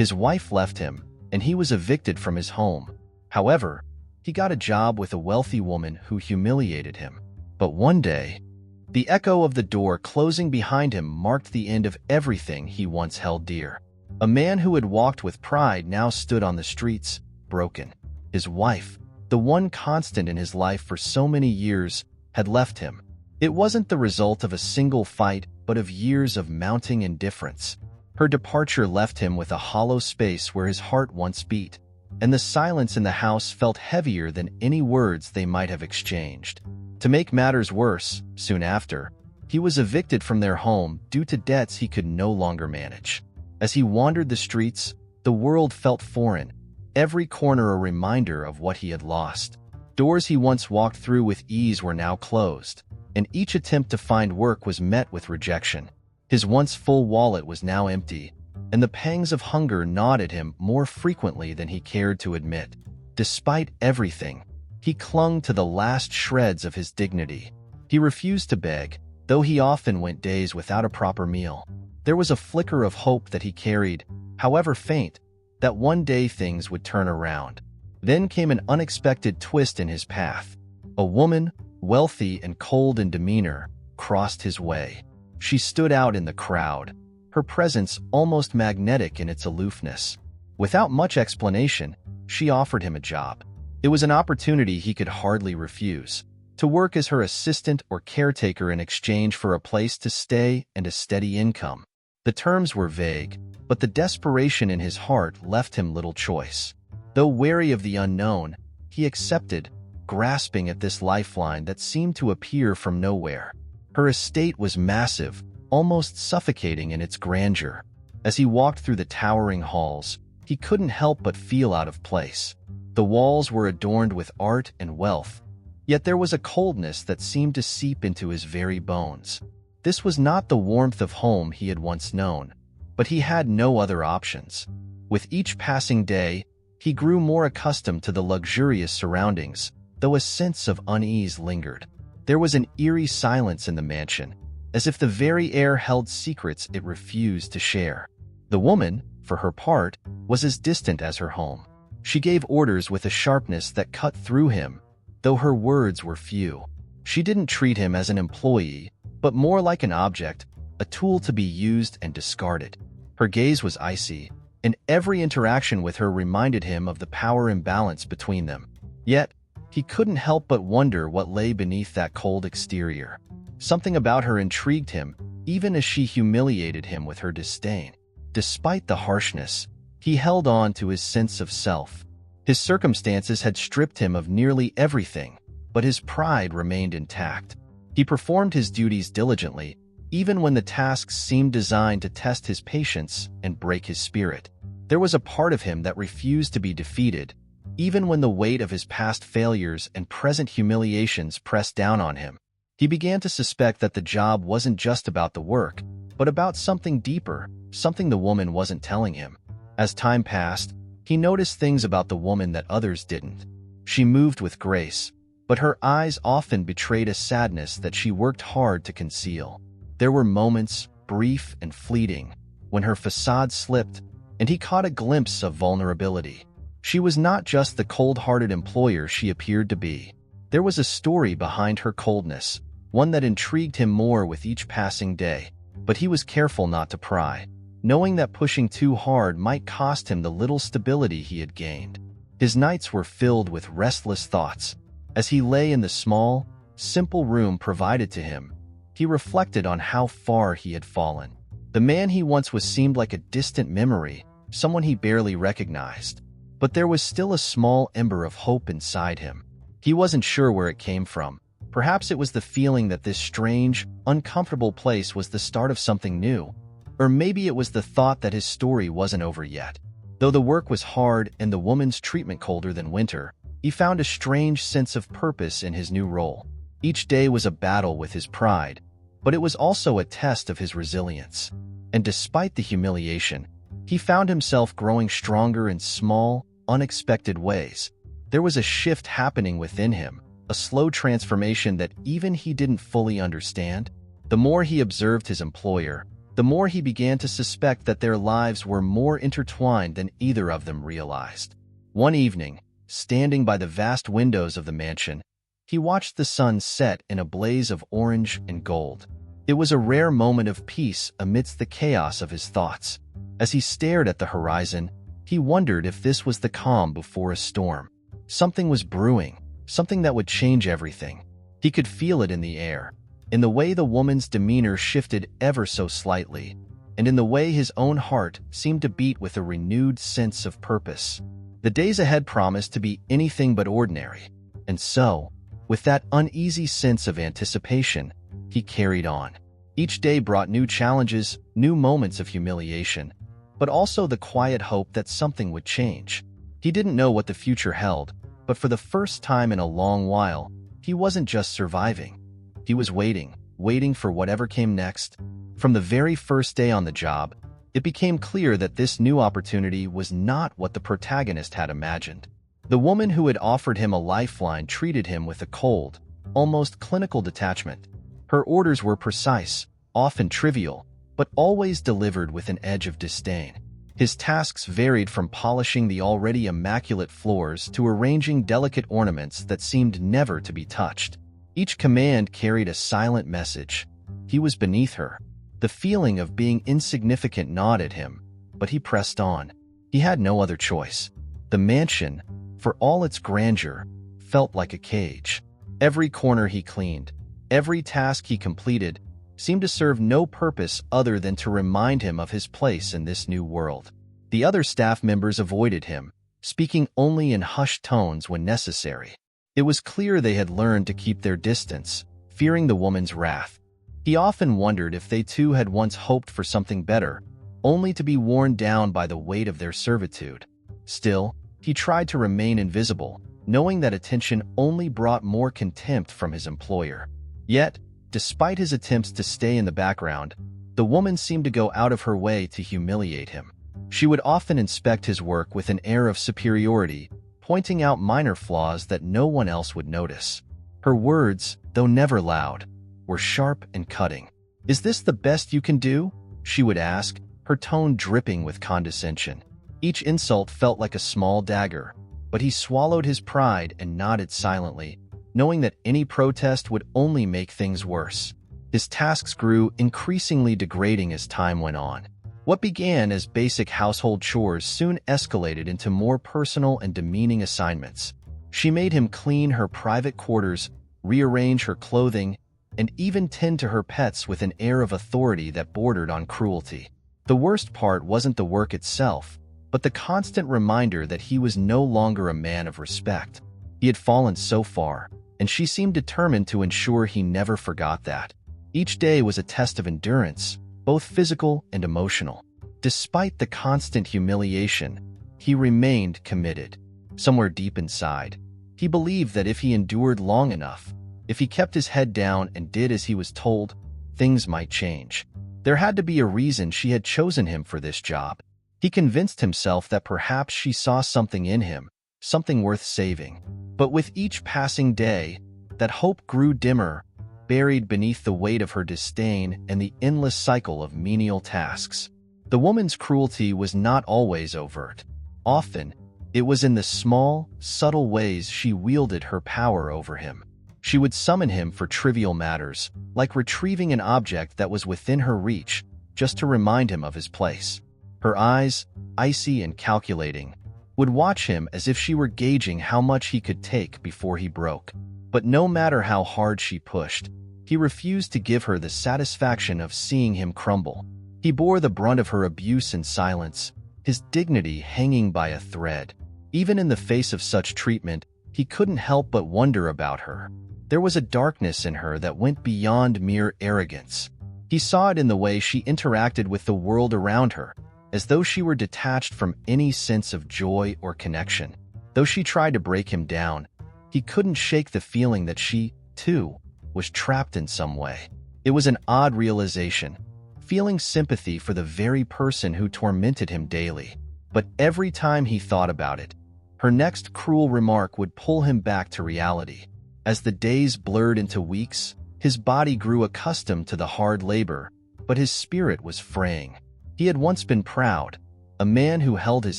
His wife left him, and he was evicted from his home. However, he got a job with a wealthy woman who humiliated him. But one day, the echo of the door closing behind him marked the end of everything he once held dear. A man who had walked with pride now stood on the streets, broken. His wife, the one constant in his life for so many years, had left him. It wasn't the result of a single fight, but of years of mounting indifference. Her departure left him with a hollow space where his heart once beat, and the silence in the house felt heavier than any words they might have exchanged. To make matters worse, soon after, he was evicted from their home due to debts he could no longer manage. As he wandered the streets, the world felt foreign, every corner a reminder of what he had lost. Doors he once walked through with ease were now closed, and each attempt to find work was met with rejection. His once full wallet was now empty, and the pangs of hunger gnawed at him more frequently than he cared to admit. Despite everything, he clung to the last shreds of his dignity. He refused to beg, though he often went days without a proper meal. There was a flicker of hope that he carried, however faint, that one day things would turn around. Then came an unexpected twist in his path. A woman, wealthy and cold in demeanor, crossed his way. She stood out in the crowd, her presence almost magnetic in its aloofness. Without much explanation, she offered him a job. It was an opportunity he could hardly refuse, to work as her assistant or caretaker in exchange for a place to stay and a steady income. The terms were vague, but the desperation in his heart left him little choice. Though wary of the unknown, he accepted, grasping at this lifeline that seemed to appear from nowhere. Her estate was massive, almost suffocating in its grandeur. As he walked through the towering halls, he couldn't help but feel out of place. The walls were adorned with art and wealth, yet there was a coldness that seemed to seep into his very bones. This was not the warmth of home he had once known, but he had no other options. With each passing day, he grew more accustomed to the luxurious surroundings, though a sense of unease lingered. There was an eerie silence in the mansion, as if the very air held secrets it refused to share. The woman, for her part, was as distant as her home. She gave orders with a sharpness that cut through him, though her words were few. She didn't treat him as an employee, but more like an object, a tool to be used and discarded. Her gaze was icy, and every interaction with her reminded him of the power imbalance between them. Yet, he couldn't help but wonder what lay beneath that cold exterior. Something about her intrigued him, even as she humiliated him with her disdain. Despite the harshness, he held on to his sense of self. His circumstances had stripped him of nearly everything, but his pride remained intact. He performed his duties diligently, even when the tasks seemed designed to test his patience and break his spirit. There was a part of him that refused to be defeated, even when the weight of his past failures and present humiliations pressed down on him. He began to suspect that the job wasn't just about the work, but about something deeper, something the woman wasn't telling him. As time passed, he noticed things about the woman that others didn't. She moved with grace, but her eyes often betrayed a sadness that she worked hard to conceal. There were moments, brief and fleeting, when her facade slipped, and he caught a glimpse of vulnerability. She was not just the cold-hearted employer she appeared to be. There was a story behind her coldness, one that intrigued him more with each passing day. But he was careful not to pry, knowing that pushing too hard might cost him the little stability he had gained. His nights were filled with restless thoughts. As he lay in the small, simple room provided to him, he reflected on how far he had fallen. The man he once was seemed like a distant memory, someone he barely recognized. But there was still a small ember of hope inside him. He wasn't sure where it came from. Perhaps it was the feeling that this strange, uncomfortable place was the start of something new. Or maybe it was the thought that his story wasn't over yet. Though the work was hard and the woman's treatment colder than winter, he found a strange sense of purpose in his new role. Each day was a battle with his pride, but it was also a test of his resilience. And despite the humiliation, he found himself growing stronger in small, unexpected ways. There was a shift happening within him, a slow transformation that even he didn't fully understand. The more he observed his employer, the more he began to suspect that their lives were more intertwined than either of them realized. One evening, standing by the vast windows of the mansion, he watched the sun set in a blaze of orange and gold. It was a rare moment of peace amidst the chaos of his thoughts. As he stared at the horizon, he wondered if this was the calm before a storm. Something was brewing, something that would change everything. He could feel it in the air, in the way the woman's demeanor shifted ever so slightly, and in the way his own heart seemed to beat with a renewed sense of purpose. The days ahead promised to be anything but ordinary, and so, with that uneasy sense of anticipation, he carried on. Each day brought new challenges, new moments of humiliation, but also the quiet hope that something would change. He didn't know what the future held, but for the first time in a long while, he wasn't just surviving. He was waiting for whatever came next. From the very first day on the job, it became clear that this new opportunity was not what the protagonist had imagined. The woman who had offered him a lifeline treated him with a cold, almost clinical detachment. Her orders were precise, often trivial, but always delivered with an edge of disdain. His tasks varied from polishing the already immaculate floors to arranging delicate ornaments that seemed never to be touched. Each command carried a silent message. He was beneath her. The feeling of being insignificant gnawed at him, but he pressed on. He had no other choice. The mansion, for all its grandeur, felt like a cage. Every corner he cleaned, every task he completed, seemed to serve no purpose other than to remind him of his place in this new world. The other staff members avoided him, speaking only in hushed tones when necessary. It was clear they had learned to keep their distance, fearing the woman's wrath. He often wondered if they too had once hoped for something better, only to be worn down by the weight of their servitude. Still, he tried to remain invisible, knowing that attention only brought more contempt from his employer. Yet, despite his attempts to stay in the background, the woman seemed to go out of her way to humiliate him. She would often inspect his work with an air of superiority, pointing out minor flaws that no one else would notice. Her words, though never loud, were sharp and cutting. "Is this the best you can do?" she would ask, her tone dripping with condescension. Each insult felt like a small dagger, but he swallowed his pride and nodded silently, knowing that any protest would only make things worse. His tasks grew increasingly degrading as time went on. What began as basic household chores soon escalated into more personal and demeaning assignments. She made him clean her private quarters, rearrange her clothing, and even tend to her pets with an air of authority that bordered on cruelty. The worst part wasn't the work itself, but the constant reminder that he was no longer a man of respect. He had fallen so far, and she seemed determined to ensure he never forgot that. Each day was a test of endurance, both physical and emotional. Despite the constant humiliation, he remained committed. Somewhere deep inside, he believed that if he endured long enough, if he kept his head down and did as he was told, things might change. There had to be a reason she had chosen him for this job. He convinced himself that perhaps she saw something in him, something worth saving. But with each passing day, that hope grew dimmer, buried beneath the weight of her disdain and the endless cycle of menial tasks. The woman's cruelty was not always overt. Often, it was in the small, subtle ways she wielded her power over him. She would summon him for trivial matters, like retrieving an object that was within her reach, just to remind him of his place. Her eyes, icy and calculating, would watch him as if she were gauging how much he could take before he broke. But no matter how hard she pushed, he refused to give her the satisfaction of seeing him crumble. He bore the brunt of her abuse in silence, his dignity hanging by a thread. Even in the face of such treatment, he couldn't help but wonder about her. There was a darkness in her that went beyond mere arrogance. He saw it in the way she interacted with the world around her, as though she were detached from any sense of joy or connection. Though she tried to break him down, he couldn't shake the feeling that she, too, was trapped in some way. It was an odd realization, feeling sympathy for the very person who tormented him daily. But every time he thought about it, her next cruel remark would pull him back to reality. As the days blurred into weeks, his body grew accustomed to the hard labor, but his spirit was fraying. He had once been proud, a man who held his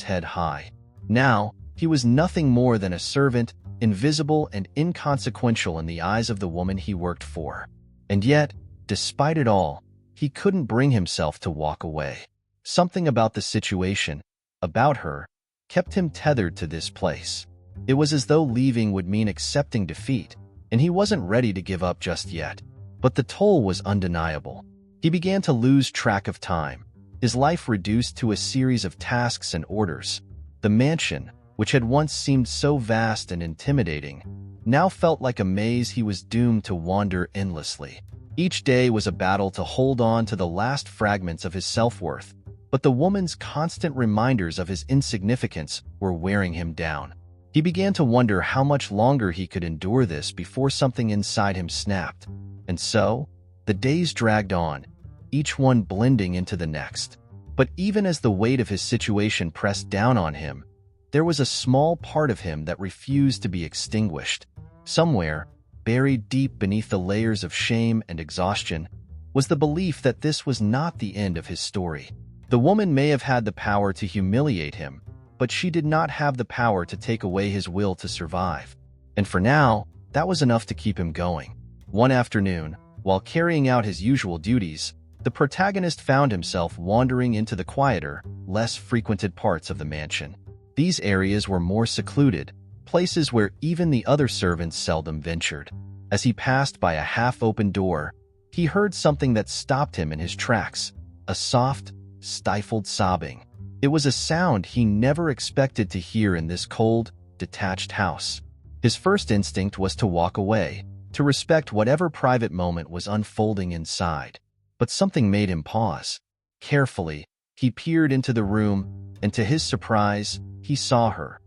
head high. Now, he was nothing more than a servant, invisible and inconsequential in the eyes of the woman he worked for. And yet, despite it all, he couldn't bring himself to walk away. Something about the situation, about her, kept him tethered to this place. It was as though leaving would mean accepting defeat, and he wasn't ready to give up just yet. But the toll was undeniable. He began to lose track of time, his life reduced to a series of tasks and orders. The mansion, which had once seemed so vast and intimidating, now felt like a maze he was doomed to wander endlessly. Each day was a battle to hold on to the last fragments of his self-worth, but the woman's constant reminders of his insignificance were wearing him down. He began to wonder how much longer he could endure this before something inside him snapped. And so, the days dragged on, each one blending into the next. But even as the weight of his situation pressed down on him, there was a small part of him that refused to be extinguished. Somewhere, buried deep beneath the layers of shame and exhaustion, was the belief that this was not the end of his story. The woman may have had the power to humiliate him, but she did not have the power to take away his will to survive. And for now, that was enough to keep him going. One afternoon, while carrying out his usual duties, the protagonist found himself wandering into the quieter, less frequented parts of the mansion. These areas were more secluded, places where even the other servants seldom ventured. As he passed by a half-open door, he heard something that stopped him in his tracks, a soft, stifled sobbing. It was a sound he never expected to hear in this cold, detached house. His first instinct was to walk away, to respect whatever private moment was unfolding inside. But something made him pause. Carefully, he peered into the room, and to his surprise, he saw her.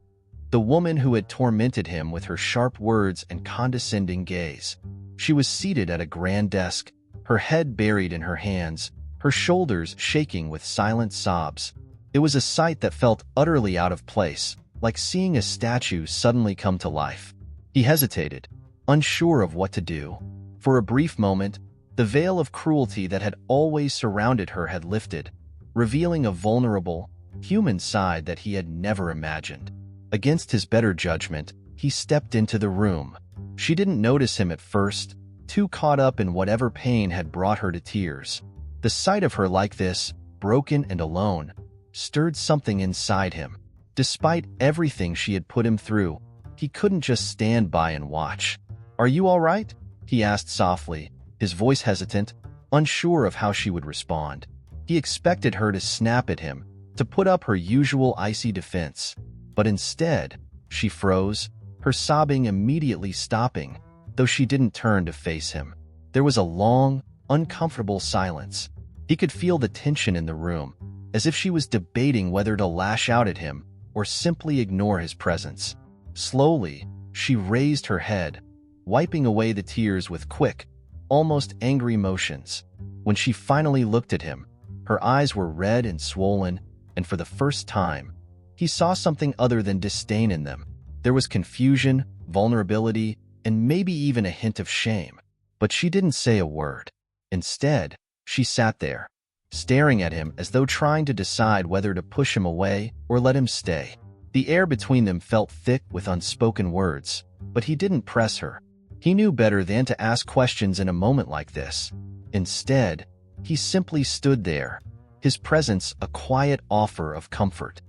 The woman who had tormented him with her sharp words and condescending gaze. She was seated at a grand desk, her head buried in her hands, her shoulders shaking with silent sobs. It was a sight that felt utterly out of place, like seeing a statue suddenly come to life. He hesitated, unsure of what to do. For a brief moment, the veil of cruelty that had always surrounded her had lifted, revealing a vulnerable, human side that he had never imagined. Against his better judgment, he stepped into the room. She didn't notice him at first, too caught up in whatever pain had brought her to tears. The sight of her like this, broken and alone, stirred something inside him. Despite everything she had put him through, he couldn't just stand by and watch. "Are you all right?" he asked softly, his voice hesitant, unsure of how she would respond. He expected her to snap at him, to put up her usual icy defense. But instead, she froze, her sobbing immediately stopping, though she didn't turn to face him. There was a long, uncomfortable silence. He could feel the tension in the room, as if she was debating whether to lash out at him or simply ignore his presence. Slowly, she raised her head, wiping away the tears with quick, almost angry motions. When she finally looked at him, her eyes were red and swollen, and for the first time, he saw something other than disdain in them. There was confusion, vulnerability, and maybe even a hint of shame. But she didn't say a word. Instead, she sat there, staring at him as though trying to decide whether to push him away or let him stay. The air between them felt thick with unspoken words, but he didn't press her. He knew better than to ask questions in a moment like this. Instead, he simply stood there, his presence a quiet offer of comfort.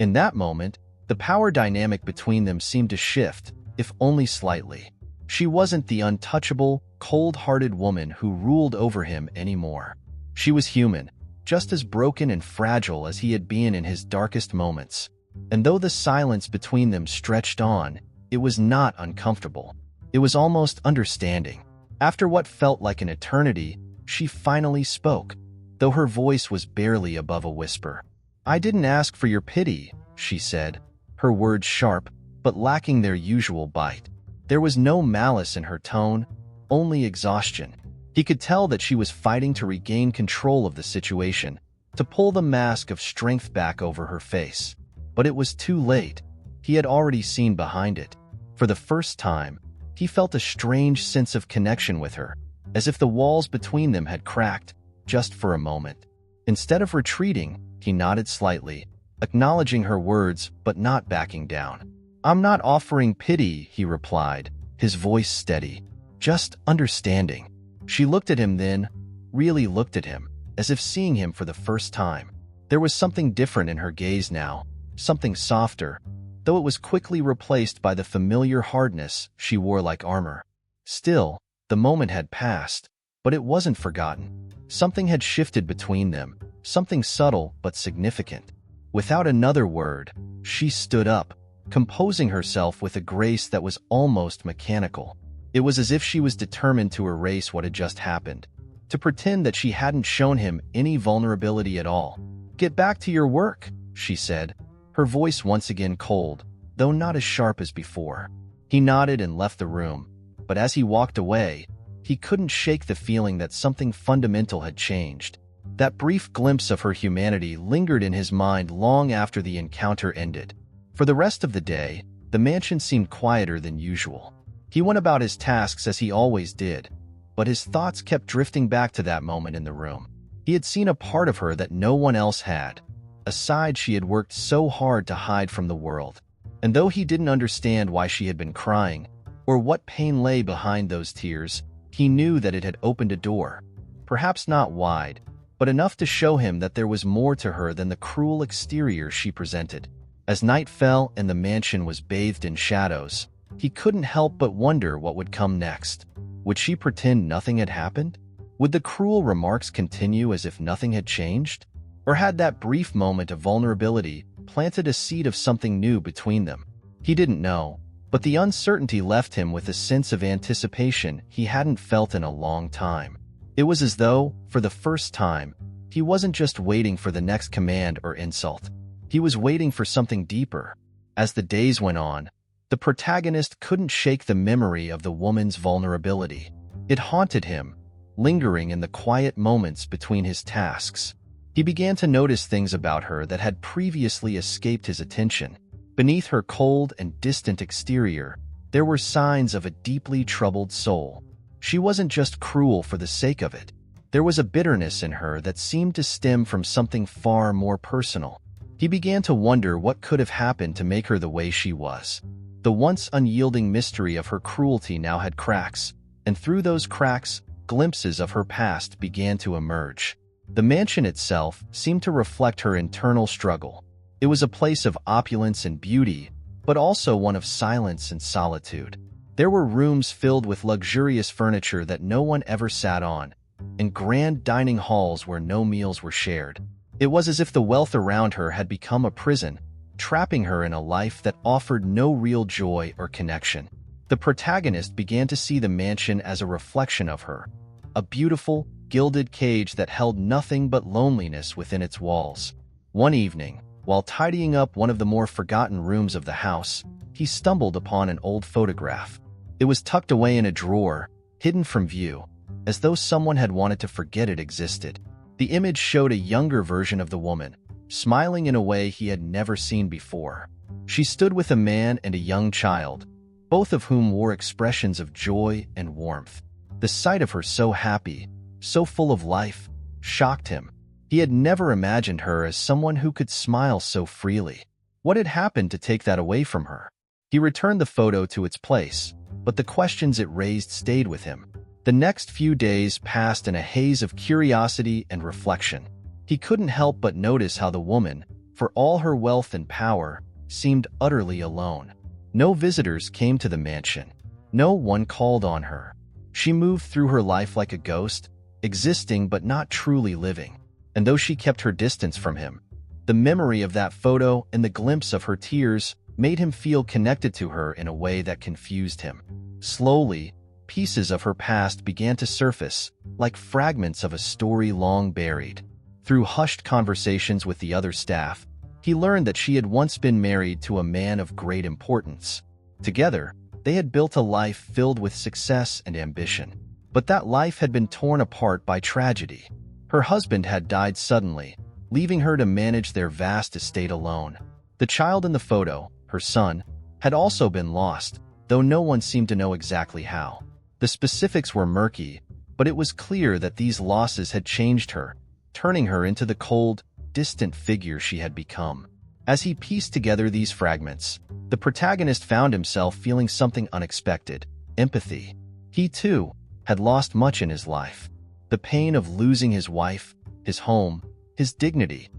In that moment, the power dynamic between them seemed to shift, if only slightly. She wasn't the untouchable, cold-hearted woman who ruled over him anymore. She was human, just as broken and fragile as he had been in his darkest moments. And though the silence between them stretched on, it was not uncomfortable. It was almost understanding. After what felt like an eternity, she finally spoke, though her voice was barely above a whisper. "I didn't ask for your pity," she said, her words sharp, but lacking their usual bite. There was no malice in her tone, only exhaustion. He could tell that she was fighting to regain control of the situation, to pull the mask of strength back over her face. But it was too late. He had already seen behind it. For the first time, he felt a strange sense of connection with her, as if the walls between them had cracked, just for a moment. Instead of retreating, he nodded slightly, acknowledging her words but not backing down. "I'm not offering pity," he replied, his voice steady. "Just understanding." She looked at him then, really looked at him, as if seeing him for the first time. There was something different in her gaze now, something softer, though it was quickly replaced by the familiar hardness she wore like armor. Still, the moment had passed, but it wasn't forgotten. Something had shifted between them, something subtle but significant. Without another word, she stood up, composing herself with a grace that was almost mechanical. It was as if she was determined to erase what had just happened, to pretend that she hadn't shown him any vulnerability at all. "Get back to your work," she said, her voice once again cold, though not as sharp as before. He nodded and left the room, but as he walked away, he couldn't shake the feeling that something fundamental had changed. That brief glimpse of her humanity lingered in his mind long after the encounter ended. For the rest of the day, the mansion seemed quieter than usual. He went about his tasks as he always did, but his thoughts kept drifting back to that moment in the room. He had seen a part of her that no one else had, a side she had worked so hard to hide from the world. And though he didn't understand why she had been crying, or what pain lay behind those tears, he knew that it had opened a door. Perhaps not wide, but enough to show him that there was more to her than the cruel exterior she presented. As night fell and the mansion was bathed in shadows, he couldn't help but wonder what would come next. Would she pretend nothing had happened? Would the cruel remarks continue as if nothing had changed? Or had that brief moment of vulnerability planted a seed of something new between them? He didn't know, but the uncertainty left him with a sense of anticipation he hadn't felt in a long time. It was as though, for the first time, he wasn't just waiting for the next command or insult. He was waiting for something deeper. As the days went on, the protagonist couldn't shake the memory of the woman's vulnerability. It haunted him, lingering in the quiet moments between his tasks. He began to notice things about her that had previously escaped his attention. Beneath her cold and distant exterior, there were signs of a deeply troubled soul. She wasn't just cruel for the sake of it. There was a bitterness in her that seemed to stem from something far more personal. He began to wonder what could have happened to make her the way she was. The once unyielding mystery of her cruelty now had cracks, and through those cracks, glimpses of her past began to emerge. The mansion itself seemed to reflect her internal struggle. It was a place of opulence and beauty, but also one of silence and solitude. There were rooms filled with luxurious furniture that no one ever sat on, and grand dining halls where no meals were shared. It was as if the wealth around her had become a prison, trapping her in a life that offered no real joy or connection. The protagonist began to see the mansion as a reflection of her, a beautiful, gilded cage that held nothing but loneliness within its walls. One evening, while tidying up one of the more forgotten rooms of the house, he stumbled upon an old photograph. It was tucked away in a drawer, hidden from view, as though someone had wanted to forget it existed. The image showed a younger version of the woman, smiling in a way he had never seen before. She stood with a man and a young child, both of whom wore expressions of joy and warmth. The sight of her so happy, so full of life, shocked him. He had never imagined her as someone who could smile so freely. What had happened to take that away from her? He returned the photo to its place, but the questions it raised stayed with him. The next few days passed in a haze of curiosity and reflection. He couldn't help but notice how the woman, for all her wealth and power, seemed utterly alone. No visitors came to the mansion. No one called on her. She moved through her life like a ghost, existing but not truly living. And though she kept her distance from him, the memory of that photo and the glimpse of her tears made him feel connected to her in a way that confused him. Slowly, pieces of her past began to surface, like fragments of a story long buried. Through hushed conversations with the other staff, he learned that she had once been married to a man of great importance. Together, they had built a life filled with success and ambition. But that life had been torn apart by tragedy. Her husband had died suddenly, leaving her to manage their vast estate alone. The child in the photo, her son, had also been lost, though no one seemed to know exactly how. The specifics were murky, But it was clear that these losses had changed her, turning her into the cold, distant figure she had become. As he pieced together these fragments, the protagonist found himself feeling something unexpected: empathy. He, too, had lost much in his life. The pain of losing his wife, his home, his dignity.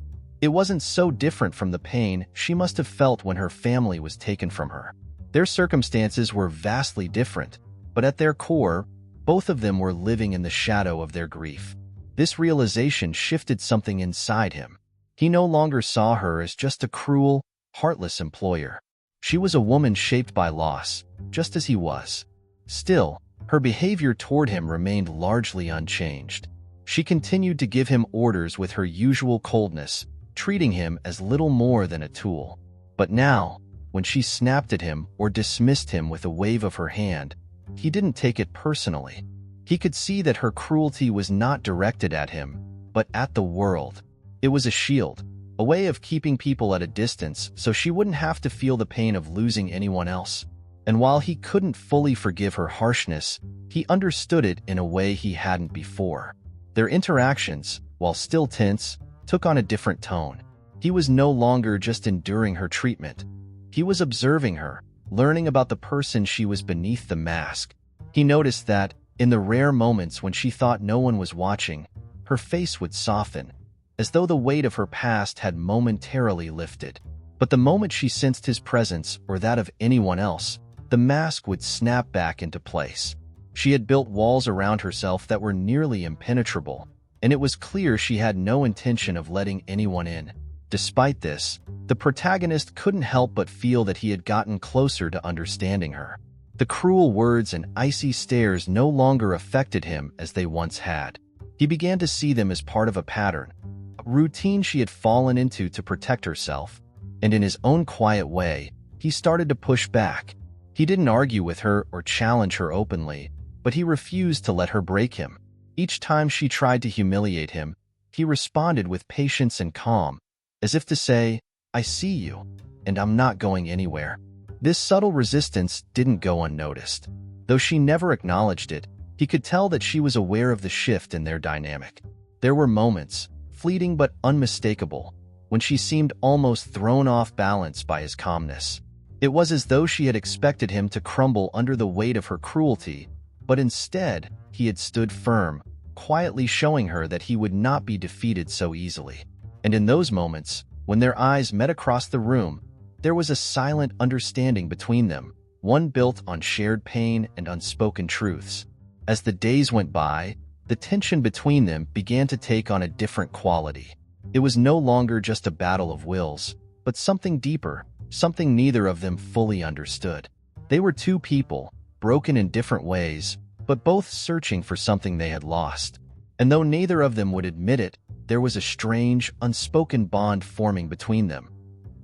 It wasn't so different from the pain she must have felt when her family was taken from her. Their circumstances were vastly different, but at their core, both of them were living in the shadow of their grief. This realization shifted something inside him. He no longer saw her as just a cruel, heartless employer. She was a woman shaped by loss, just as he was. Still, her behavior toward him remained largely unchanged. She continued to give him orders with her usual coldness, treating him as little more than a tool. But now, when she snapped at him or dismissed him with a wave of her hand, he didn't take it personally. He could see that her cruelty was not directed at him, but at the world. It was a shield, a way of keeping people at a distance so she wouldn't have to feel the pain of losing anyone else. And while he couldn't fully forgive her harshness, he understood it in a way he hadn't before. Their interactions, while still tense, took on a different tone. He was no longer just enduring her treatment. He was observing her, learning about the person she was beneath the mask. He noticed that, in the rare moments when she thought no one was watching, her face would soften, as though the weight of her past had momentarily lifted. But the moment she sensed his presence or that of anyone else, the mask would snap back into place. She had built walls around herself that were nearly impenetrable, and it was clear she had no intention of letting anyone in. Despite this, the protagonist couldn't help but feel that he had gotten closer to understanding her. The cruel words and icy stares no longer affected him as they once had. He began to see them as part of a pattern, a routine she had fallen into to protect herself, and in his own quiet way, he started to push back. He didn't argue with her or challenge her openly, but he refused to let her break him. Each time she tried to humiliate him, he responded with patience and calm, as if to say, "I see you, and I'm not going anywhere." This subtle resistance didn't go unnoticed. Though she never acknowledged it, he could tell that she was aware of the shift in their dynamic. There were moments, fleeting but unmistakable, when she seemed almost thrown off balance by his calmness. It was as though she had expected him to crumble under the weight of her cruelty, but instead, he had stood firm, quietly showing her that he would not be defeated so easily. And in those moments, when their eyes met across the room, there was a silent understanding between them, one built on shared pain and unspoken truths. As the days went by, the tension between them began to take on a different quality. It was no longer just a battle of wills, but something deeper, something neither of them fully understood. They were two people, broken in different ways, but both searching for something they had lost. And though neither of them would admit it, there was a strange, unspoken bond forming between them.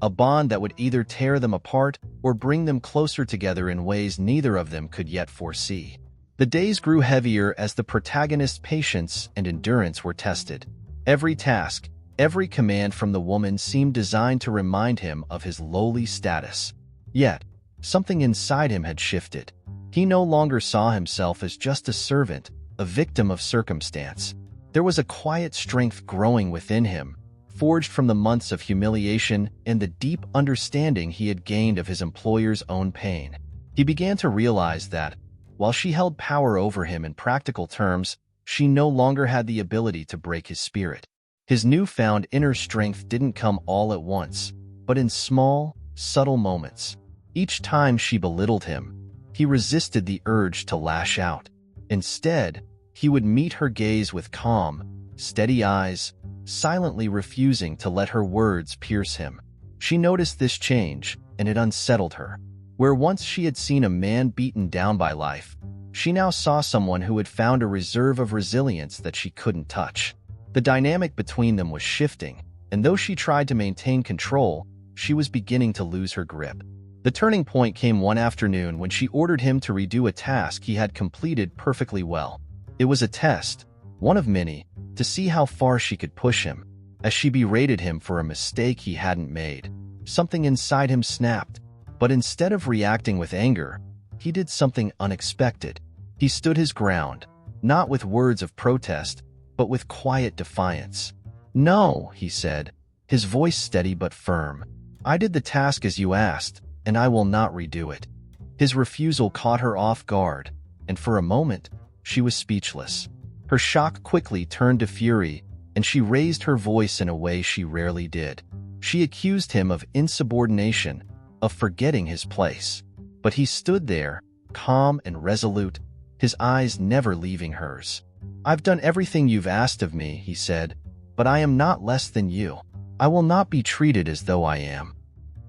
A bond that would either tear them apart or bring them closer together in ways neither of them could yet foresee. The days grew heavier as the protagonist's patience and endurance were tested. Every task, every command from the woman seemed designed to remind him of his lowly status. Yet, something inside him had shifted. He no longer saw himself as just a servant, a victim of circumstance. There was a quiet strength growing within him, forged from the months of humiliation and the deep understanding he had gained of his employer's own pain. He began to realize that, while she held power over him in practical terms, she no longer had the ability to break his spirit. His newfound inner strength didn't come all at once, but in small, subtle moments. Each time she belittled him, he resisted the urge to lash out. Instead, he would meet her gaze with calm, steady eyes, silently refusing to let her words pierce him. She noticed this change, and it unsettled her. Where once she had seen a man beaten down by life, she now saw someone who had found a reserve of resilience that she couldn't touch. The dynamic between them was shifting, and though she tried to maintain control, she was beginning to lose her grip. The turning point came one afternoon when she ordered him to redo a task he had completed perfectly well. It was a test, one of many, to see how far she could push him. As she berated him for a mistake he hadn't made, something inside him snapped. But instead of reacting with anger, he did something unexpected. He stood his ground, not with words of protest, but with quiet defiance. "No," he said, his voice steady but firm. "I did the task as you asked, and I will not redo it." His refusal caught her off guard, and for a moment, she was speechless. Her shock quickly turned to fury, and she raised her voice in a way she rarely did. She accused him of insubordination, of forgetting his place. But he stood there, calm and resolute, his eyes never leaving hers. "I've done everything you've asked of me," he said, "but I am not less than you. I will not be treated as though I am."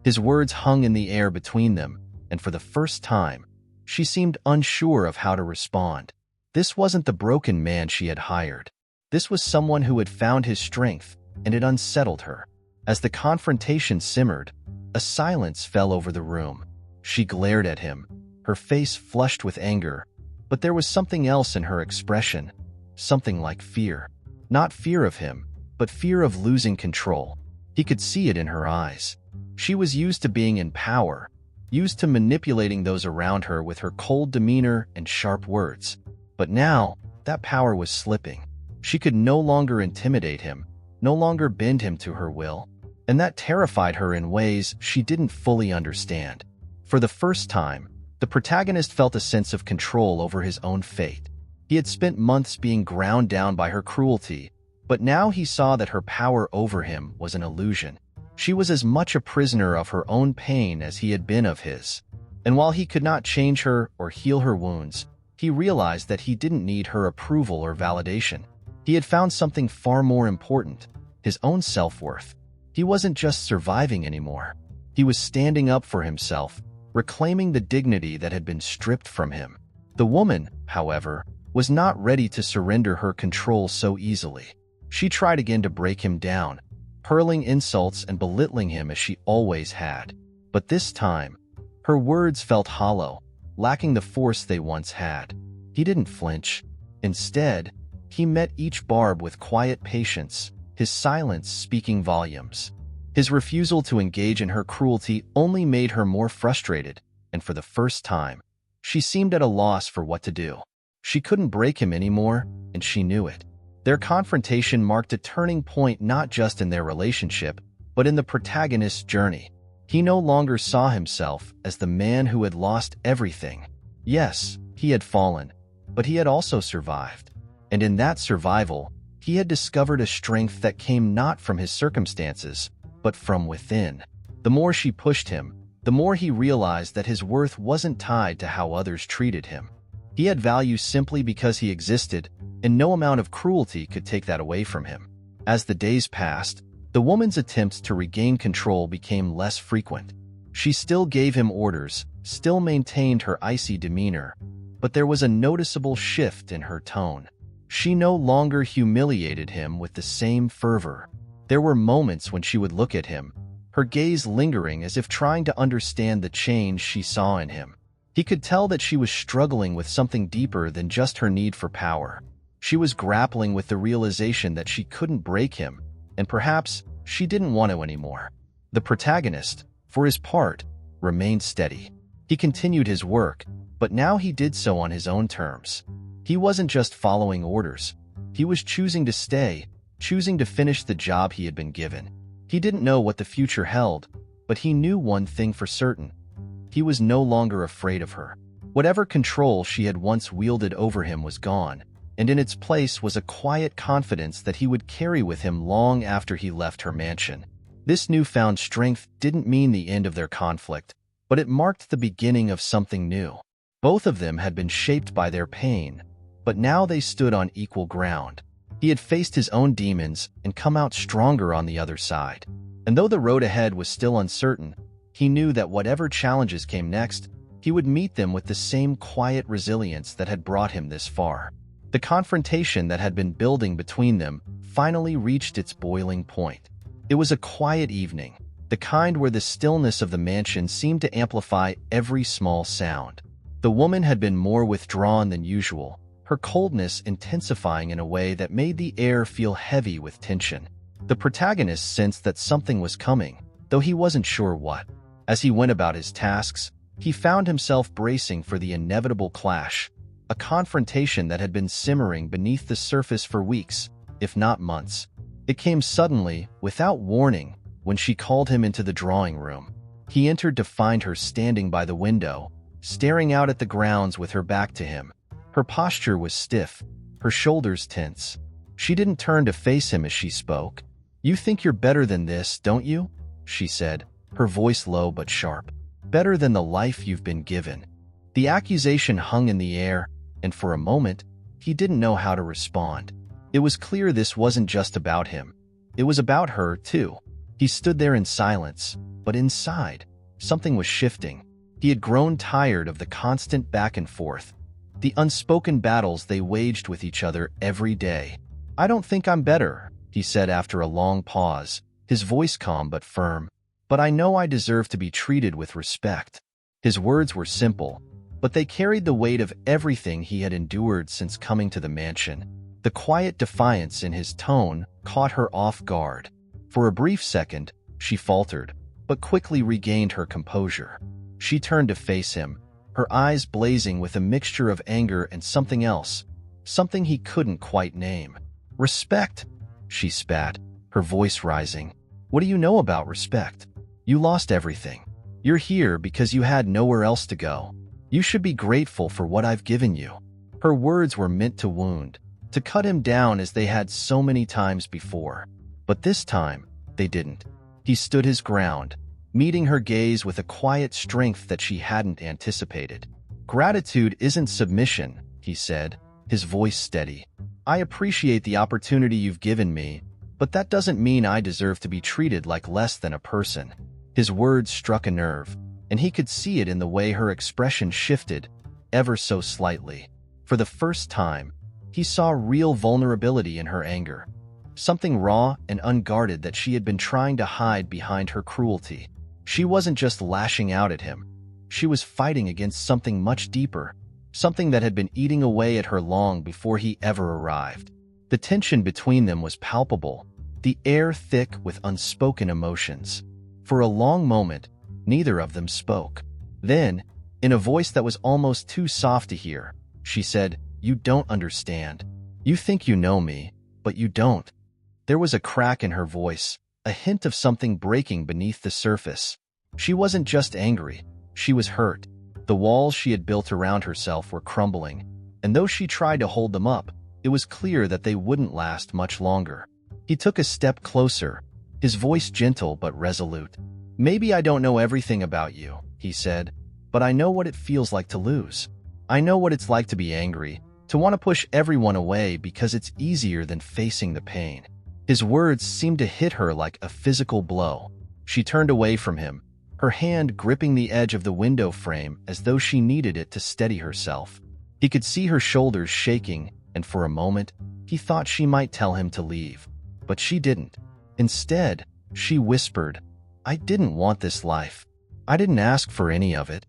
His words hung in the air between them, and for the first time, she seemed unsure of how to respond. This wasn't the broken man she had hired. This was someone who had found his strength, and it unsettled her. As the confrontation simmered, a silence fell over the room. She glared at him, her face flushed with anger, but there was something else in her expression, something like fear. Not fear of him, but fear of losing control. He could see it in her eyes. She was used to being in power, used to manipulating those around her with her cold demeanor and sharp words. But now, that power was slipping. She could no longer intimidate him, no longer bend him to her will, and that terrified her in ways she didn't fully understand. For the first time, the protagonist felt a sense of control over his own fate. He had spent months being ground down by her cruelty, but now he saw that her power over him was an illusion. She was as much a prisoner of her own pain as he had been of his. And while he could not change her or heal her wounds, he realized that he didn't need her approval or validation. He had found something far more important, his own self-worth. He wasn't just surviving anymore. He was standing up for himself, reclaiming the dignity that had been stripped from him. The woman, however, was not ready to surrender her control so easily. She tried again to break him down, hurling insults and belittling him as she always had. But this time, her words felt hollow, lacking the force they once had. He didn't flinch. Instead, he met each barb with quiet patience, his silence speaking volumes. His refusal to engage in her cruelty only made her more frustrated, and for the first time, she seemed at a loss for what to do. She couldn't break him anymore, and she knew it. Their confrontation marked a turning point not just in their relationship, but in the protagonist's journey. He no longer saw himself as the man who had lost everything. Yes, he had fallen, but he had also survived. And in that survival, he had discovered a strength that came not from his circumstances, but from within. The more she pushed him, the more he realized that his worth wasn't tied to how others treated him. He had value simply because he existed, and no amount of cruelty could take that away from him. As the days passed, the woman's attempts to regain control became less frequent. She still gave him orders, still maintained her icy demeanor, but there was a noticeable shift in her tone. She no longer humiliated him with the same fervor. There were moments when she would look at him, her gaze lingering as if trying to understand the change she saw in him. He could tell that she was struggling with something deeper than just her need for power. She was grappling with the realization that she couldn't break him, and perhaps she didn't want to anymore. The protagonist, for his part, remained steady. He continued his work, but now he did so on his own terms. He wasn't just following orders. He was choosing to stay, choosing to finish the job he had been given. He didn't know what the future held, but he knew one thing for certain. He was no longer afraid of her. Whatever control she had once wielded over him was gone, and in its place was a quiet confidence that he would carry with him long after he left her mansion. This newfound strength didn't mean the end of their conflict, but it marked the beginning of something new. Both of them had been shaped by their pain, but now they stood on equal ground. He had faced his own demons and come out stronger on the other side. And though the road ahead was still uncertain, he knew that whatever challenges came next, he would meet them with the same quiet resilience that had brought him this far. The confrontation that had been building between them finally reached its boiling point. It was a quiet evening, the kind where the stillness of the mansion seemed to amplify every small sound. The woman had been more withdrawn than usual, her coldness intensifying in a way that made the air feel heavy with tension. The protagonist sensed that something was coming, though he wasn't sure what. As he went about his tasks, he found himself bracing for the inevitable clash, a confrontation that had been simmering beneath the surface for weeks, if not months. It came suddenly, without warning, when she called him into the drawing room. He entered to find her standing by the window, staring out at the grounds with her back to him. Her posture was stiff, her shoulders tense. She didn't turn to face him as she spoke. "You think you're better than this, don't you?" she said, her voice low but sharp. "Better than the life you've been given." The accusation hung in the air, and for a moment, he didn't know how to respond. It was clear this wasn't just about him. It was about her, too. He stood there in silence, but inside, something was shifting. He had grown tired of the constant back and forth, the unspoken battles they waged with each other every day. "I don't think I'm better," he said after a long pause, his voice calm but firm. "But I know I deserve to be treated with respect." His words were simple, but they carried the weight of everything he had endured since coming to the mansion. The quiet defiance in his tone caught her off guard. For a brief second, she faltered, but quickly regained her composure. She turned to face him, her eyes blazing with a mixture of anger and something else, something he couldn't quite name. "Respect," she spat, her voice rising. "What do you know about respect? You lost everything. You're here because you had nowhere else to go. You should be grateful for what I've given you." Her words were meant to wound, to cut him down as they had so many times before. But this time, they didn't. He stood his ground, meeting her gaze with a quiet strength that she hadn't anticipated. "Gratitude isn't submission," he said, his voice steady. "I appreciate the opportunity you've given me, but that doesn't mean I deserve to be treated like less than a person." His words struck a nerve, and he could see it in the way her expression shifted, ever so slightly. For the first time, he saw real vulnerability in her anger, something raw and unguarded that she had been trying to hide behind her cruelty. She wasn't just lashing out at him. She was fighting against something much deeper, something that had been eating away at her long before he ever arrived. The tension between them was palpable, the air thick with unspoken emotions. For a long moment, neither of them spoke. Then, in a voice that was almost too soft to hear, she said, "You don't understand. You think you know me, but you don't." There was a crack in her voice, a hint of something breaking beneath the surface. She wasn't just angry, she was hurt. The walls she had built around herself were crumbling, and though she tried to hold them up, it was clear that they wouldn't last much longer. He took a step closer, his voice gentle but resolute. "Maybe I don't know everything about you," he said, "but I know what it feels like to lose. I know what it's like to be angry, to want to push everyone away because it's easier than facing the pain." His words seemed to hit her like a physical blow. She turned away from him, her hand gripping the edge of the window frame as though she needed it to steady herself. He could see her shoulders shaking, and for a moment, he thought she might tell him to leave. But she didn't. Instead, she whispered, "I didn't want this life. I didn't ask for any of it."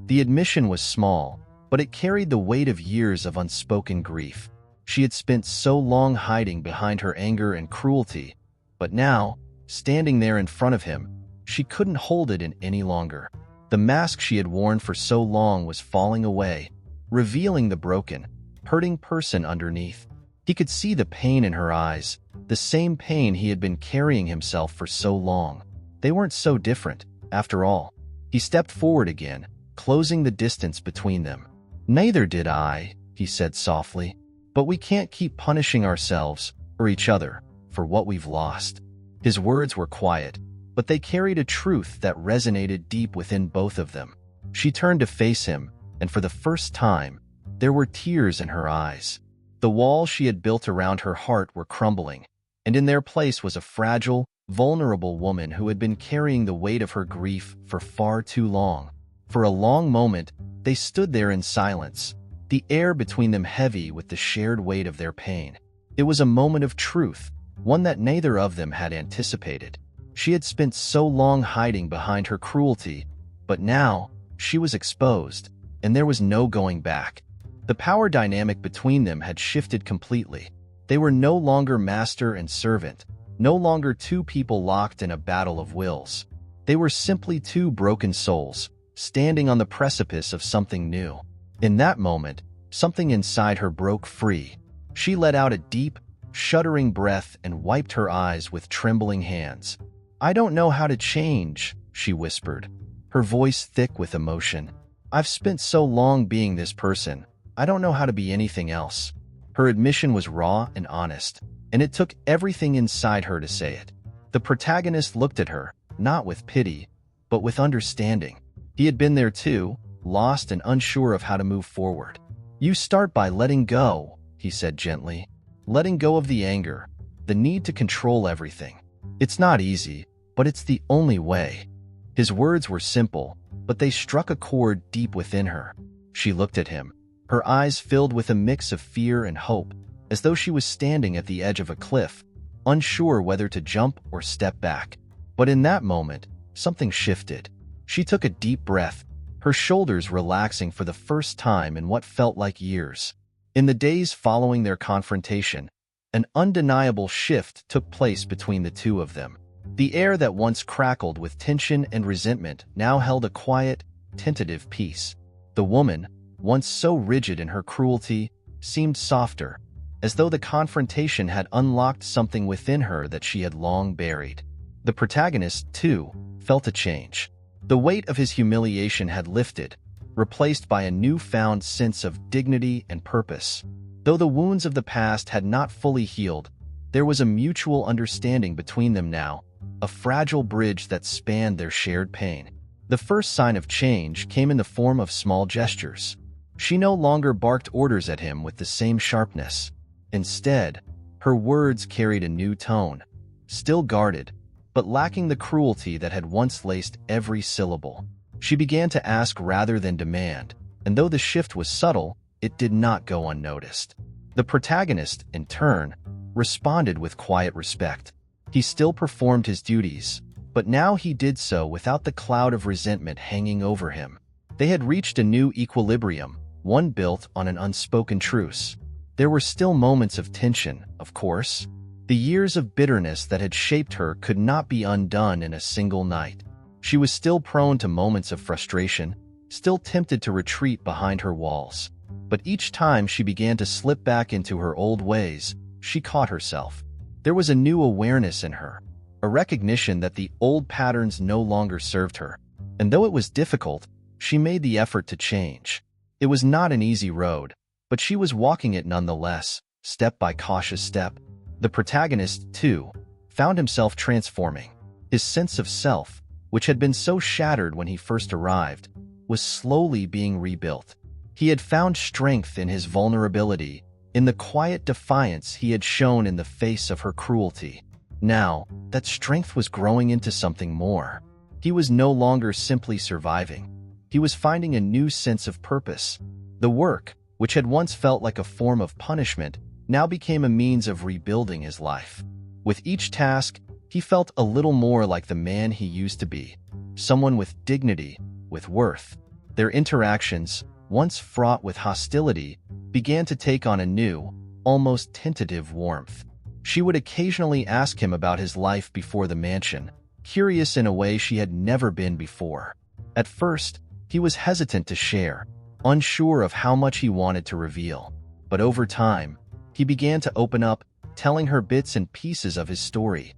The admission was small, but it carried the weight of years of unspoken grief. She had spent so long hiding behind her anger and cruelty, but now, standing there in front of him, she couldn't hold it in any longer. The mask she had worn for so long was falling away, revealing the broken, hurting person underneath. He could see the pain in her eyes, the same pain he had been carrying himself for so long. They weren't so different, after all. He stepped forward again, closing the distance between them. "Neither did I," he said softly. "But we can't keep punishing ourselves, or each other, for what we've lost." His words were quiet, but they carried a truth that resonated deep within both of them. She turned to face him, and for the first time, there were tears in her eyes. The walls she had built around her heart were crumbling, and in their place was a fragile, vulnerable woman who had been carrying the weight of her grief for far too long. For a long moment, they stood there in silence, the air between them heavy with the shared weight of their pain. It was a moment of truth, one that neither of them had anticipated. She had spent so long hiding behind her cruelty, but now she was exposed, and there was no going back. The power dynamic between them had shifted completely. They were no longer master and servant, no longer two people locked in a battle of wills. They were simply two broken souls, standing on the precipice of something new. In that moment, something inside her broke free. She let out a deep, shuddering breath and wiped her eyes with trembling hands. "I don't know how to change," she whispered, her voice thick with emotion. "I've spent so long being this person. I don't know how to be anything else." Her admission was raw and honest, and it took everything inside her to say it. The protagonist looked at her, not with pity, but with understanding. He had been there too, lost and unsure of how to move forward. "You start by letting go," he said gently. "Letting go of the anger, the need to control everything. It's not easy, but it's the only way." His words were simple, but they struck a chord deep within her. She looked at him, her eyes filled with a mix of fear and hope, as though she was standing at the edge of a cliff, unsure whether to jump or step back. But in that moment, something shifted. She took a deep breath, her shoulders relaxing for the first time in what felt like years. In the days following their confrontation, an undeniable shift took place between the two of them. The air that once crackled with tension and resentment now held a quiet, tentative peace. The woman, once so rigid in her cruelty, seemed softer, as though the confrontation had unlocked something within her that she had long buried. The protagonist, too, felt a change. The weight of his humiliation had lifted, replaced by a newfound sense of dignity and purpose. Though the wounds of the past had not fully healed, there was a mutual understanding between them now, a fragile bridge that spanned their shared pain. The first sign of change came in the form of small gestures. She no longer barked orders at him with the same sharpness. Instead, her words carried a new tone, still guarded, but lacking the cruelty that had once laced every syllable. She began to ask rather than demand, and though the shift was subtle, it did not go unnoticed. The protagonist, in turn, responded with quiet respect. He still performed his duties, but now he did so without the cloud of resentment hanging over him. They had reached a new equilibrium, one built on an unspoken truce. There were still moments of tension, of course. The years of bitterness that had shaped her could not be undone in a single night. She was still prone to moments of frustration, still tempted to retreat behind her walls. But each time she began to slip back into her old ways, she caught herself. There was a new awareness in her, a recognition that the old patterns no longer served her. And though it was difficult, she made the effort to change. It was not an easy road, but she was walking it nonetheless, step by cautious step. The protagonist, too, found himself transforming. His sense of self, which had been so shattered when he first arrived, was slowly being rebuilt. He had found strength in his vulnerability, in the quiet defiance he had shown in the face of her cruelty. Now, that strength was growing into something more. He was no longer simply surviving. He was finding a new sense of purpose. The work, which had once felt like a form of punishment, now became a means of rebuilding his life. With each task, he felt a little more like the man he used to be, someone with dignity, with worth. Their interactions, once fraught with hostility, began to take on a new, almost tentative warmth. She would occasionally ask him about his life before the mansion, curious in a way she had never been before. At first, he was hesitant to share, unsure of how much he wanted to reveal. But over time, he began to open up, telling her bits and pieces of his story.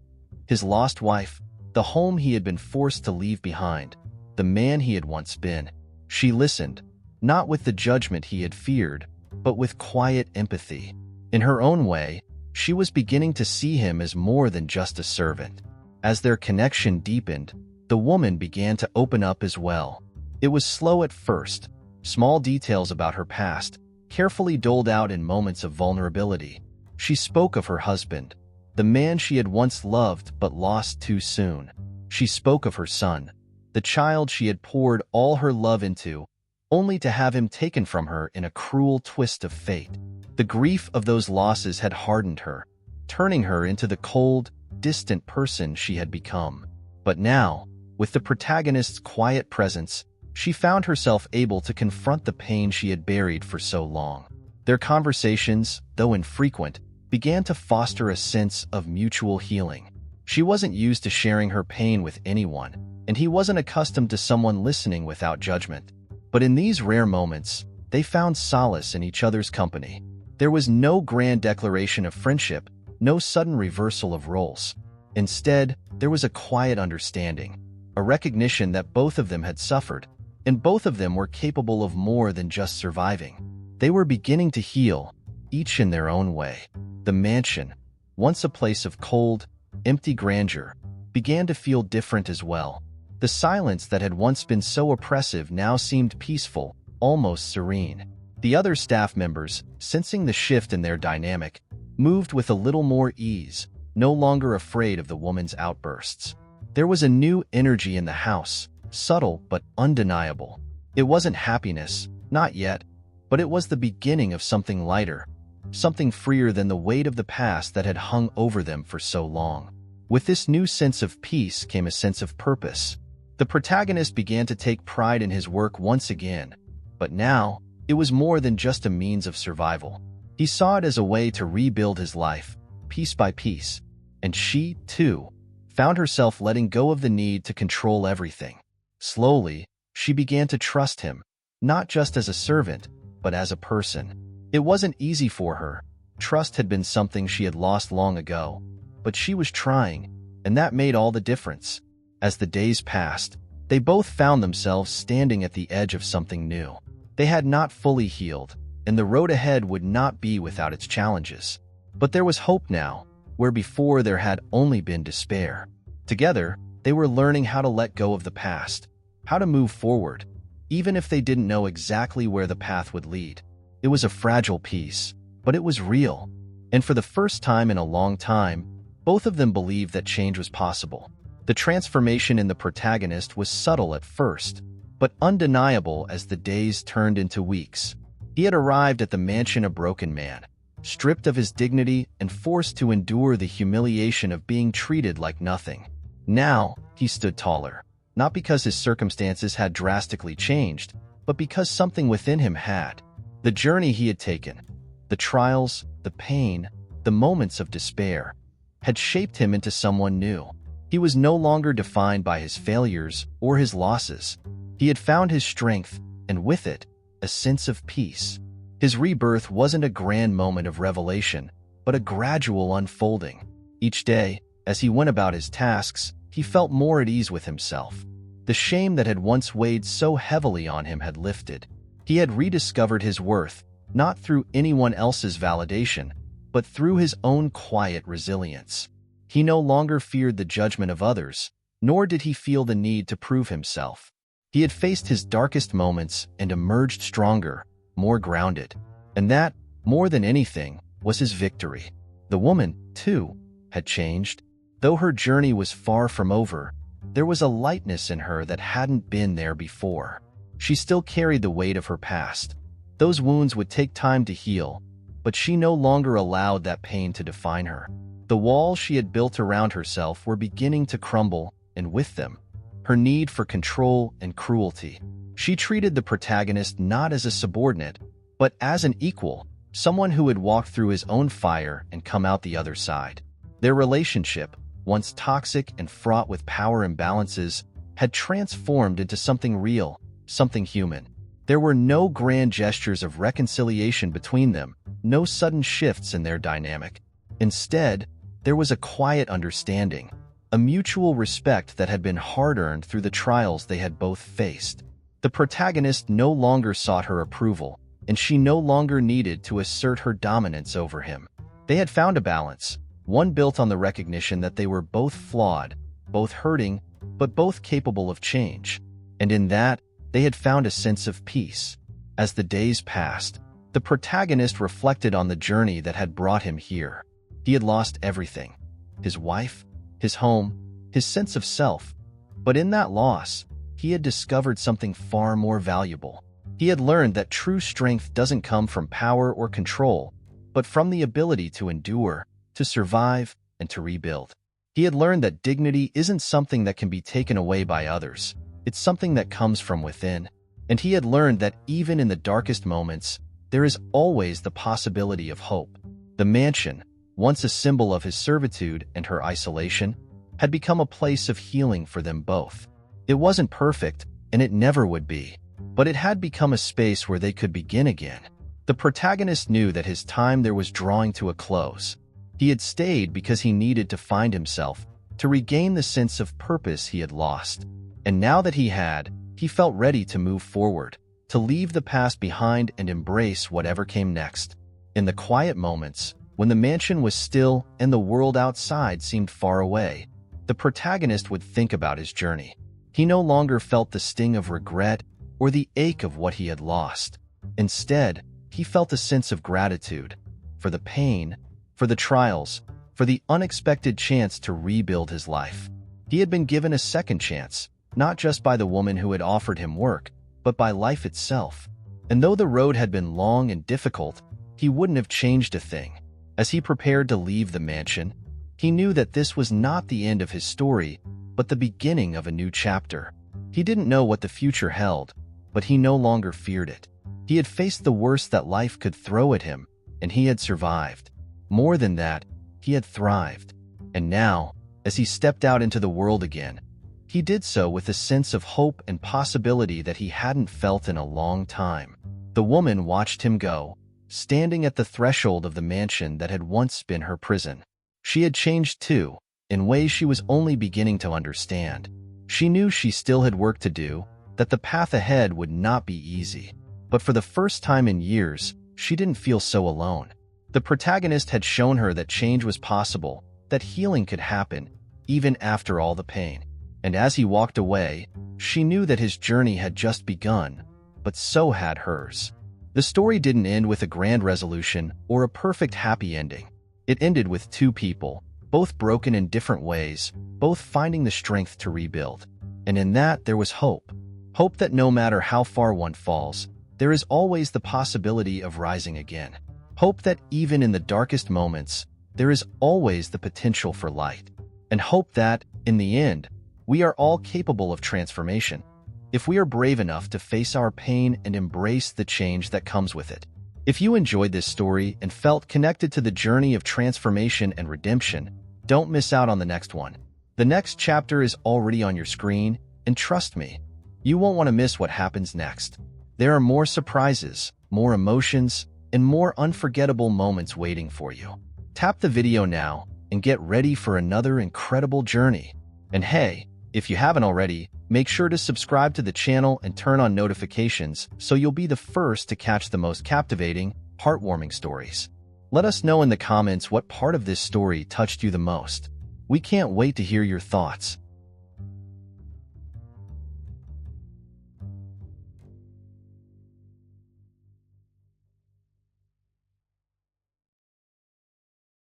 His lost wife, the home he had been forced to leave behind, the man he had once been. She listened, not with the judgment he had feared, but with quiet empathy. In her own way, she was beginning to see him as more than just a servant. As their connection deepened, the woman began to open up as well. It was slow at first, small details about her past, carefully doled out in moments of vulnerability. She spoke of her husband, the man she had once loved but lost too soon. She spoke of her son, the child she had poured all her love into, only to have him taken from her in a cruel twist of fate. The grief of those losses had hardened her, turning her into the cold, distant person she had become. But now, with the protagonist's quiet presence, she found herself able to confront the pain she had buried for so long. Their conversations, though infrequent, began to foster a sense of mutual healing. She wasn't used to sharing her pain with anyone, and he wasn't accustomed to someone listening without judgment. But in these rare moments, they found solace in each other's company. There was no grand declaration of friendship, no sudden reversal of roles. Instead, there was a quiet understanding, a recognition that both of them had suffered, and both of them were capable of more than just surviving. They were beginning to heal, each in their own way. The mansion, once a place of cold, empty grandeur, began to feel different as well. The silence that had once been so oppressive now seemed peaceful, almost serene. The other staff members, sensing the shift in their dynamic, moved with a little more ease, no longer afraid of the woman's outbursts. There was a new energy in the house, subtle but undeniable. It wasn't happiness, not yet, but it was the beginning of something lighter, something freer than the weight of the past that had hung over them for so long. With this new sense of peace came a sense of purpose. The protagonist began to take pride in his work once again, but now it was more than just a means of survival. He saw it as a way to rebuild his life, piece by piece, and she, too, found herself letting go of the need to control everything. Slowly, she began to trust him, not just as a servant, but as a person. It wasn't easy for her. Trust had been something she had lost long ago, but she was trying, and that made all the difference. As the days passed, they both found themselves standing at the edge of something new. They had not fully healed, and the road ahead would not be without its challenges. But there was hope now, where before there had only been despair. Together, they were learning how to let go of the past, how to move forward, even if they didn't know exactly where the path would lead. It was a fragile piece, but it was real. And for the first time in a long time, both of them believed that change was possible. The transformation in the protagonist was subtle at first, but undeniable as the days turned into weeks. He had arrived at the mansion a broken man, stripped of his dignity and forced to endure the humiliation of being treated like nothing. Now, he stood taller, not because his circumstances had drastically changed, but because something within him had. The journey he had taken, the trials, the pain, the moments of despair, had shaped him into someone new. He was no longer defined by his failures or his losses. He had found his strength, and with it, a sense of peace. His rebirth wasn't a grand moment of revelation, but a gradual unfolding. Each day, as he went about his tasks, he felt more at ease with himself. The shame that had once weighed so heavily on him had lifted. He had rediscovered his worth, not through anyone else's validation, but through his own quiet resilience. He no longer feared the judgment of others, nor did he feel the need to prove himself. He had faced his darkest moments and emerged stronger, more grounded. And that, more than anything, was his victory. The woman, too, had changed. Though her journey was far from over, there was a lightness in her that hadn't been there before. She still carried the weight of her past. Those wounds would take time to heal, but she no longer allowed that pain to define her. The walls she had built around herself were beginning to crumble, and with them, her need for control and cruelty. She treated the protagonist not as a subordinate, but as an equal, someone who had walked through his own fire and come out the other side. Their relationship, once toxic and fraught with power imbalances, had transformed into something real, something human. There were no grand gestures of reconciliation between them, no sudden shifts in their dynamic. Instead, there was a quiet understanding, a mutual respect that had been hard-earned through the trials they had both faced. The protagonist no longer sought her approval, and she no longer needed to assert her dominance over him. They had found a balance, one built on the recognition that they were both flawed, both hurting, but both capable of change. And in that, they had found a sense of peace. As the days passed, the protagonist reflected on the journey that had brought him here. He had lost everything: his wife, his home, his sense of self. But in that loss, he had discovered something far more valuable. He had learned that true strength doesn't come from power or control, but from the ability to endure, to survive, and to rebuild. He had learned that dignity isn't something that can be taken away by others. It's something that comes from within. And he had learned that even in the darkest moments, there is always the possibility of hope. The mansion, once a symbol of his servitude and her isolation, had become a place of healing for them both. It wasn't perfect, and it never would be. but it had become a space where they could begin again. The protagonist knew that his time there was drawing to a close. He had stayed because he needed to find himself, to regain the sense of purpose he had lost. And now that he had, he felt ready to move forward, to leave the past behind and embrace whatever came next. In the quiet moments, when the mansion was still and the world outside seemed far away, the protagonist would think about his journey. He no longer felt the sting of regret or the ache of what he had lost. Instead, he felt a sense of gratitude for the pain, for the trials, for the unexpected chance to rebuild his life. He had been given a second chance, not just by the woman who had offered him work, but by life itself. And though the road had been long and difficult, he wouldn't have changed a thing. As he prepared to leave the mansion, he knew that this was not the end of his story, but the beginning of a new chapter. He didn't know what the future held, but he no longer feared it. He had faced the worst that life could throw at him, and he had survived. More than that, he had thrived. And now, as he stepped out into the world again, he did so with a sense of hope and possibility that he hadn't felt in a long time. The woman watched him go, standing at the threshold of the mansion that had once been her prison. She had changed too, in ways she was only beginning to understand. She knew she still had work to do, that the path ahead would not be easy. But for the first time in years, she didn't feel so alone. The protagonist had shown her that change was possible, that healing could happen, even after all the pain. And as he walked away, she knew that his journey had just begun, but so had hers. The story didn't end with a grand resolution or a perfect happy ending. It ended with two people, both broken in different ways, both finding the strength to rebuild. And in that, there was hope. Hope that no matter how far one falls, there is always the possibility of rising again. Hope that even in the darkest moments, there is always the potential for light. And hope that, in the end, we are all capable of transformation, if we are brave enough to face our pain and embrace the change that comes with it. If you enjoyed this story and felt connected to the journey of transformation and redemption, don't miss out on the next one. The next chapter is already on your screen, and trust me, you won't want to miss what happens next. There are more surprises, more emotions, and more unforgettable moments waiting for you. Tap the video now and get ready for another incredible journey. And hey, if you haven't already, make sure to subscribe to the channel and turn on notifications so you'll be the first to catch the most captivating, heartwarming stories. Let us know in the comments what part of this story touched you the most. We can't wait to hear your thoughts.